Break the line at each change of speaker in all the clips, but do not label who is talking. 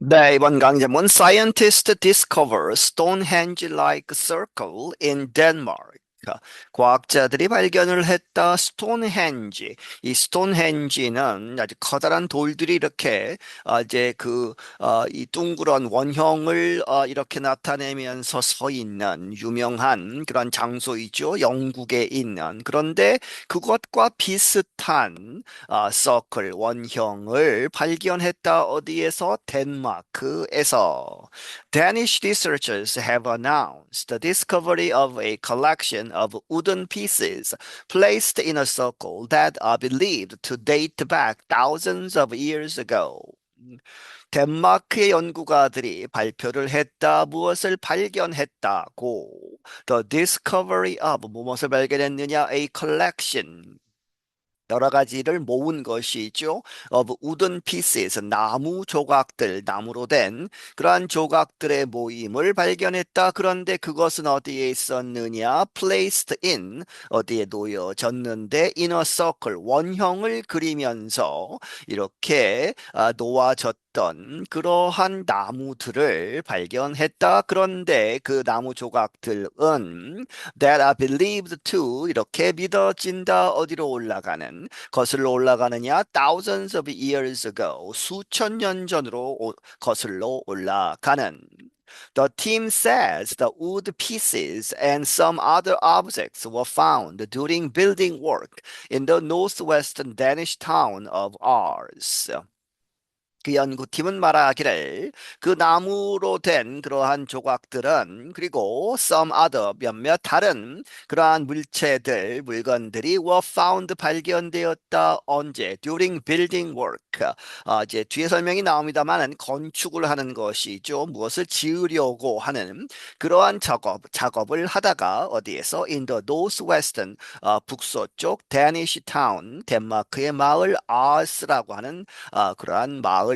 네, 이번 강좌문 Scientists discover Stonehenge-like circle in Denmark. 과학자들이 발견을 했다. 스톤헨지. 이 스톤헨지는 아주 커다란 돌들이 이렇게 이제 이 둥그런 원형을 이렇게 나타내면서 서 있는 유명한 그런 장소이죠. 영국에 있는. 그런데 그것과 비슷한 서클 원형을 발견했다. 어디에서? 덴마크에서. Danish researchers have announced the discovery of a collection of wooden pieces placed in a circle that are believed to date back thousands of years ago. 덴마크의 연구가들이 발표를 했다. 무엇을 발견했다고? The discovery of 무엇을 발견했느냐? A collection. 여러 가지를 모은 것이죠. of wooden pieces, 나무 조각들, 나무로 된 그러한 조각들의 모임을 발견했다. 그런데 그것은 어디에 있었느냐? placed in, 어디에 놓여졌는데 in a circle, 원형을 그리면서 이렇게 놓아졌던 그러한 나무들을 발견했다. 그런데 그 나무 조각들은 that are believed to 이렇게 믿어진다. 어디로 올라가는 거슬러 올라가느냐? thousands of years ago 수천 년 전으로 거슬러 올라가는 The team says the wood pieces and some other objects were found during building work in the northwestern Danish town of Ars. 그 연구팀은 말하기를 그 나무로 된 그러한 조각들은 그리고 some other 몇몇 다른 그러한 물체들 물건들이 were found 발견되었다. 언제? during building work. 이제 뒤에 설명이 나옵니다만은 건축을 하는 것이죠. 무엇을 지으려고 하는 그러한 작업을 하다가 어디에서 in the northwestern 북서쪽 Danish town 덴마크의 마을 아스라고 하는 그러한 마을에서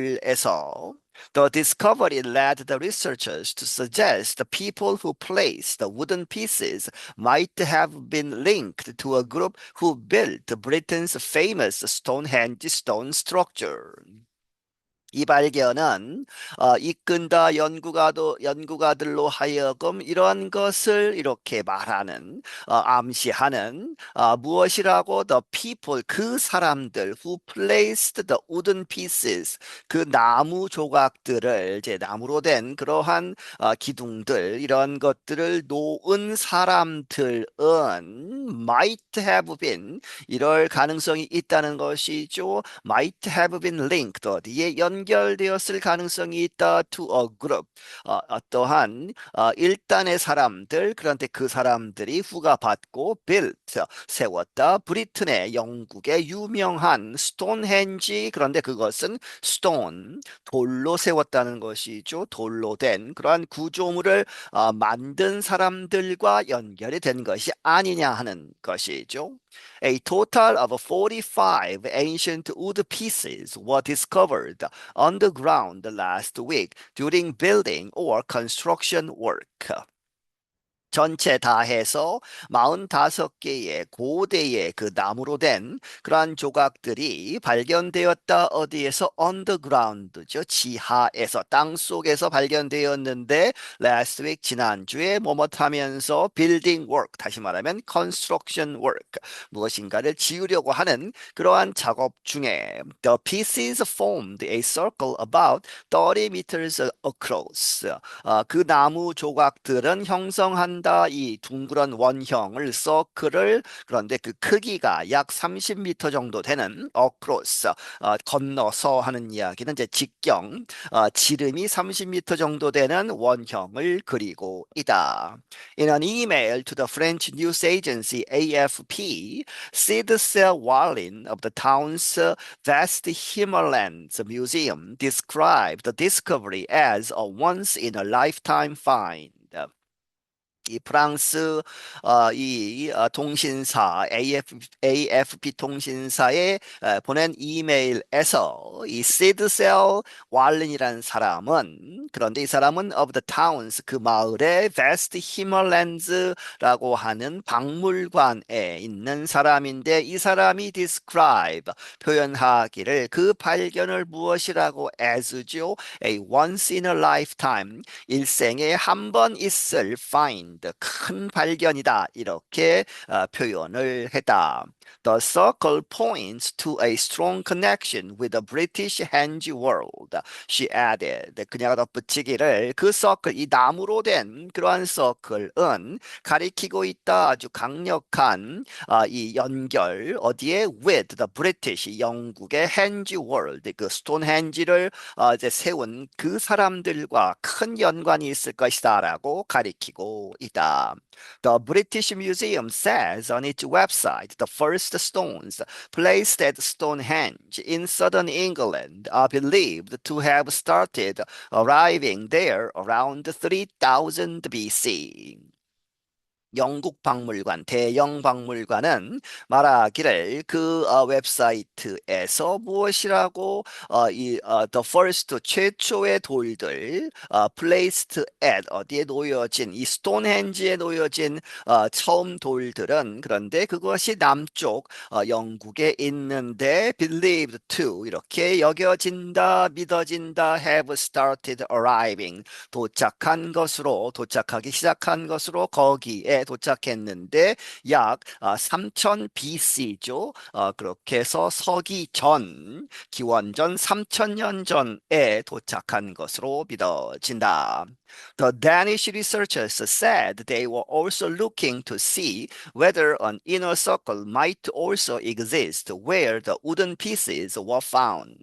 The discovery led the researchers to suggest the people who placed the wooden pieces might have been linked to a group who built Britain's famous Stonehenge stone structure. 이 발견은 이끈다 연구가들로 하여금 이러한 것을 이렇게 말하는 암시하는 무엇이라고 the people 그 사람들 who placed the wooden pieces 그 나무 조각들을 이제 나무로 된 그러한 기둥들 이런 것들을 놓은 사람들은 might have been 이럴 가능성이 있다는 것이죠. might have been linked 어디에 연결되었을 가능성이 있다 to a group 어떠한 일단의 사람들 그런데 그 사람들이 후가 받고 built 세웠다 브리튼의 영국의 유명한 스톤헨지 그런데 그것은 stone 돌로 세웠다는 것이죠. 돌로 된 그러한 구조물을 만든 사람들과 연결이 된 것이 아니냐 하는 것이죠. A total of 45 ancient wood pieces were discovered underground last week during building or construction work. 전체 다 해서 45개의 고대의 그 나무로 된 그러한 조각들이 발견되었다. 어디에서? underground죠. 지하에서 땅 속에서 발견되었는데 last week 지난주에 뭐뭇하면서 building work 다시 말하면 construction work 무엇인가를 지으려고 하는 그러한 작업 중에 the pieces formed a circle about 30 meters across 그 나무 조각들은 형성한다. 이 둥그런 원형을 서클을 그런데 그 크기가 약 30m 정도 되는 across 건너서 하는 이야기는 이제 직경 지름이 30m 정도 되는 원형을 그리고 있다. In an email to the French news agency AFP, Sid Wallin of the town's vast Himalayan's museum described the discovery as a once in a lifetime find. 이 프랑스 통신사 AFP 통신사에 보낸 이메일에서 이 시드셀 왈린이라는 사람은 그런데 이 사람은 of the towns 그 마을의 베스트 히멀랜드라고 하는 박물관에 있는 사람인데 이 사람이 describe 표현하기를 그 발견을 무엇이라고 as죠? A once in a lifetime 일생에 한 번 있을 find 큰 발견이다 이렇게 표현을 했다. The circle points to a strong connection with the British Hangi world. She added. 그녀가 덧붙이기를 그 서클, 이 나무로 된 그러한 서클은 가리키고 있다. 아주 강력한 이 연결 어디에 with the British 영국의 Hangi world 그 스톤헨지를 이제 세운 그 사람들과 큰 연관이 있을 것이다라고 가리키고 있다. The British Museum says on its website the first stones placed at Stonehenge in southern England are believed to have started arriving there around 3000 BC. 영국 박물관, 대영 박물관은 말하기를 그 웹사이트에서 무엇이라고 the first 최초의 돌들 placed at 어디에 놓여진 이 스톤헨지에 놓여진 처음 돌들은 그런데 그것이 남쪽 영국에 있는데 believed to 이렇게 여겨진다, 믿어진다, have started arriving 도착한 것으로 도착하기 시작한 것으로 거기에 도착했는데 약 3000 BC죠. 그렇게 해서 서기 전 기원전 3000년 전에 도착한 것으로 믿어진다. The Danish researchers said they were also looking to see whether an inner circle might also exist where the wooden pieces were found.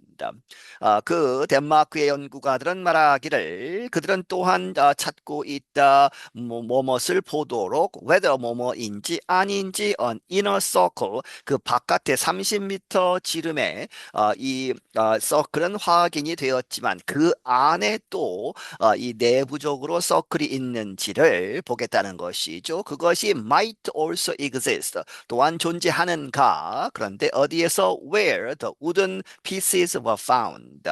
그 덴마크의 연구가들은 말하기를 그들은 또한 찾고 있다 뭐뭇을 보도록 whether 뭐뭐인지 아닌지 on inner circle 그 바깥에 30m 지름의 이 서클은 확인이 되었지만 그 안에 또 이 내부적으로 서클이 있는지를 보겠다는 것이죠. 그것이 might also exist 또한 존재하는가 그런데 어디에서 where the wooden pieces were found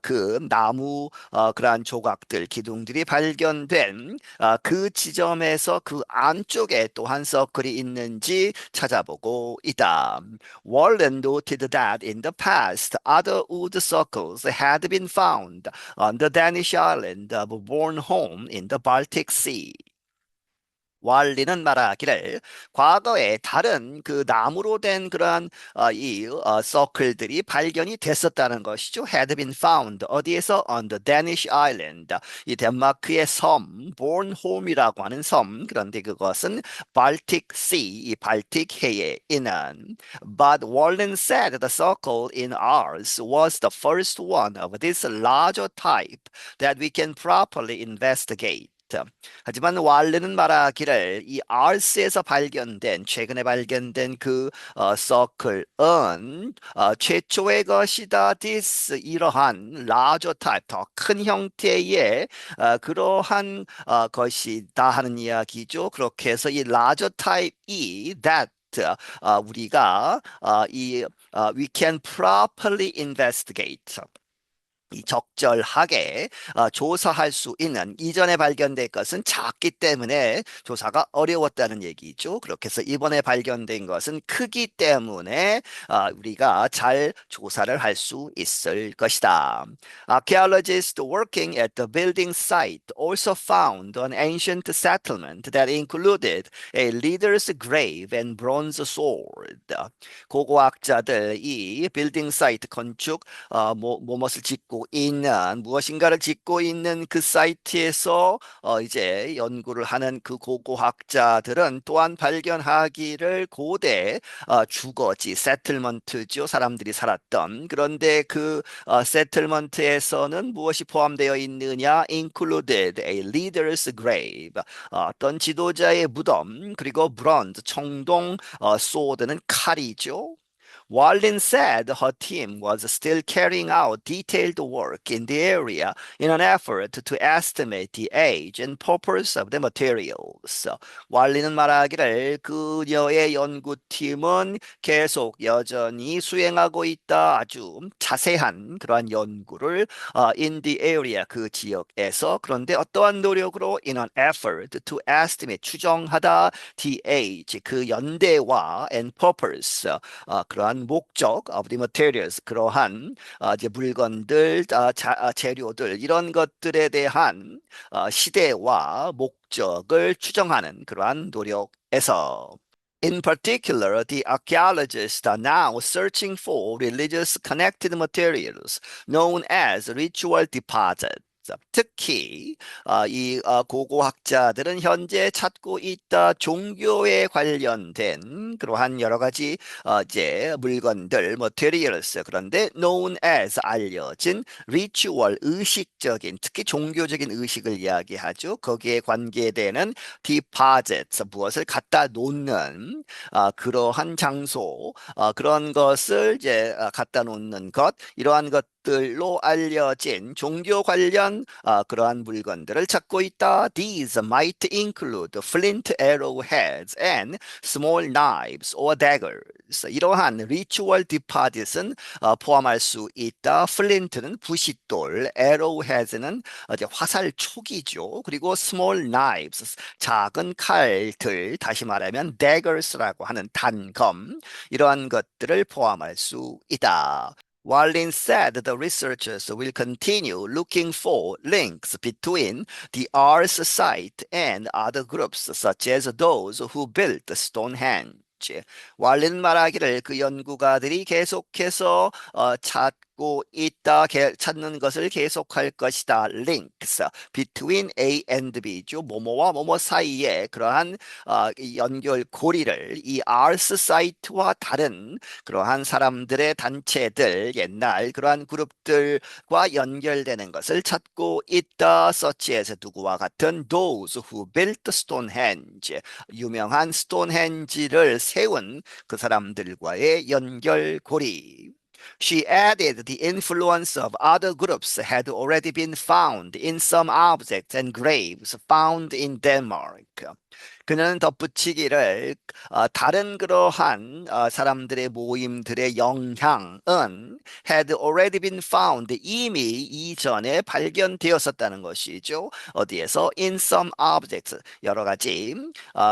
그 나무 그러한 조각들 기둥들이 발견된 그 지점에서 그 안쪽에 또한 서클이 있는지 찾아보고 있다. Wallen noted that in the past other wood circles had been found on the Danish island of Bornholm in the Baltic Sea. 왈리는 말하기를 과거에 다른 그 나무로 된 그러한 서클들이 발견이 됐었다는 것이죠. had been found 어디에서 on the Danish island 이 덴마크의 섬 bornholm이라고 하는 섬 그런데 그것은 Baltic Sea 이 발틱 해에 있는 but Wallen said the circle in ours was the first one of this larger type that we can properly investigate. 하지만 왈르는 말하기를 이 아르스에서 발견된 최근에 발견된 그 서클은 최초의 것이다. this 이러한 larger type 더 큰 형태의 그러한 것이다 하는 이야기죠. 그렇게 해서 이 larger type이 that 우리가 we can properly investigate 이 적절하게 조사할 수 있는 이전에 발견된 것은 작기 때문에 조사가 어려웠다는 얘기죠. 그렇게 해서 이번에 발견된 것은 크기 때문에 우리가 잘 조사를 할 수 있을 것이다. Archaeologists working at the building site also found an ancient settlement that included a leader's grave and bronze sword. 고고학자들이 빌딩 사이트 건축 무엇을 짓고 있는 무엇인가를 짓고 있는 그 사이트에서 이제 연구를 하는 그 고고학자들은 또한 발견하기를 고대 주거지 세틀먼트죠 사람들이 살았던 그런데 그 세틀먼트에서는 무엇이 포함되어 있느냐 included a leader's grave 어떤 지도자의 무덤 그리고 bronze 청동 sword는 칼이죠. Wallin said her team was still carrying out detailed work in the area in an effort to estimate the age and purpose of the materials. 왈린은 말하기를 그녀의 연구팀은 계속 여전히 수행하고 있다. 아주 자세한 그러한 연구를 in the area 그 지역에서 그런데 어떠한 노력으로 in an effort to estimate 추정하다 the age 그 연대와 and purpose 그러한 목적 of the materials 그러한 이제 물건들 재료들 이런 것들에 대한 시대와 목적을 추정하는 그러한 노력에서 In particular, the archaeologists are now searching for religious connected materials known as ritual deposits. 특히 이 고고학자들은 현재 찾고 있다 종교에 관련된 그러한 여러 가지 이제 물건들, materials 그런데 known as 알려진 ritual 의식적인 특히 종교적인 의식을 이야기하죠. 거기에 관계되는 deposits 무엇을 갖다 놓는 그러한 장소 그런 것을 이제 갖다 놓는 것 이러한 것들로 알려진 종교 관련 그러한 물건들을 찾고 있다. These might include flint arrowheads and small knives or daggers. 이러한 ritual deposit은 포함할 수 있다. flint는 부싯돌, arrowheads는 이제 화살 촉이죠. 그리고 small knives 작은 칼들, 다시 말하면 daggers라고 하는 단검, 이러한 것들을 포함할 수 있다. Wallin said the researchers will continue looking for links between the Ars site and other groups such as those who built Stonehenge. 왈린 말하기를 그 연구가들이 계속해서 찾고 있다, 찾는 것을 계속할 것이다. links between A and B죠. 뭐뭐와 뭐뭐 사이에 그러한 이 연결고리를 이 아르스 사이트와 다른 그러한 사람들의 단체들, 옛날 그러한 그룹들과 연결되는 것을 찾고 있다. such as 누구와 같은 those who built Stonehenge. 유명한 스톤헨지를 세운 그 사람들과의 연결고리. She added the influence of other groups had already been found in some objects and graves found in Denmark. 그는 덧붙이기를 다른 그러한 사람들의 모임들의 영향은 had already been found 이미 이전에 발견되었었다는 것이죠. 어디에서 in some objects 여러 가지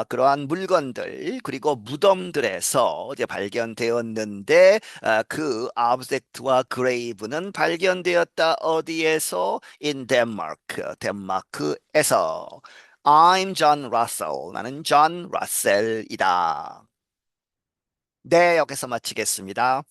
그러한 물건들 그리고 무덤들에서 이제 발견되었는데 그 object와 grave는 발견되었다 어디에서 in Denmark 덴마크에서 I'm John Russell. 나는 존 러셀이다. 네, 여기서 마치겠습니다.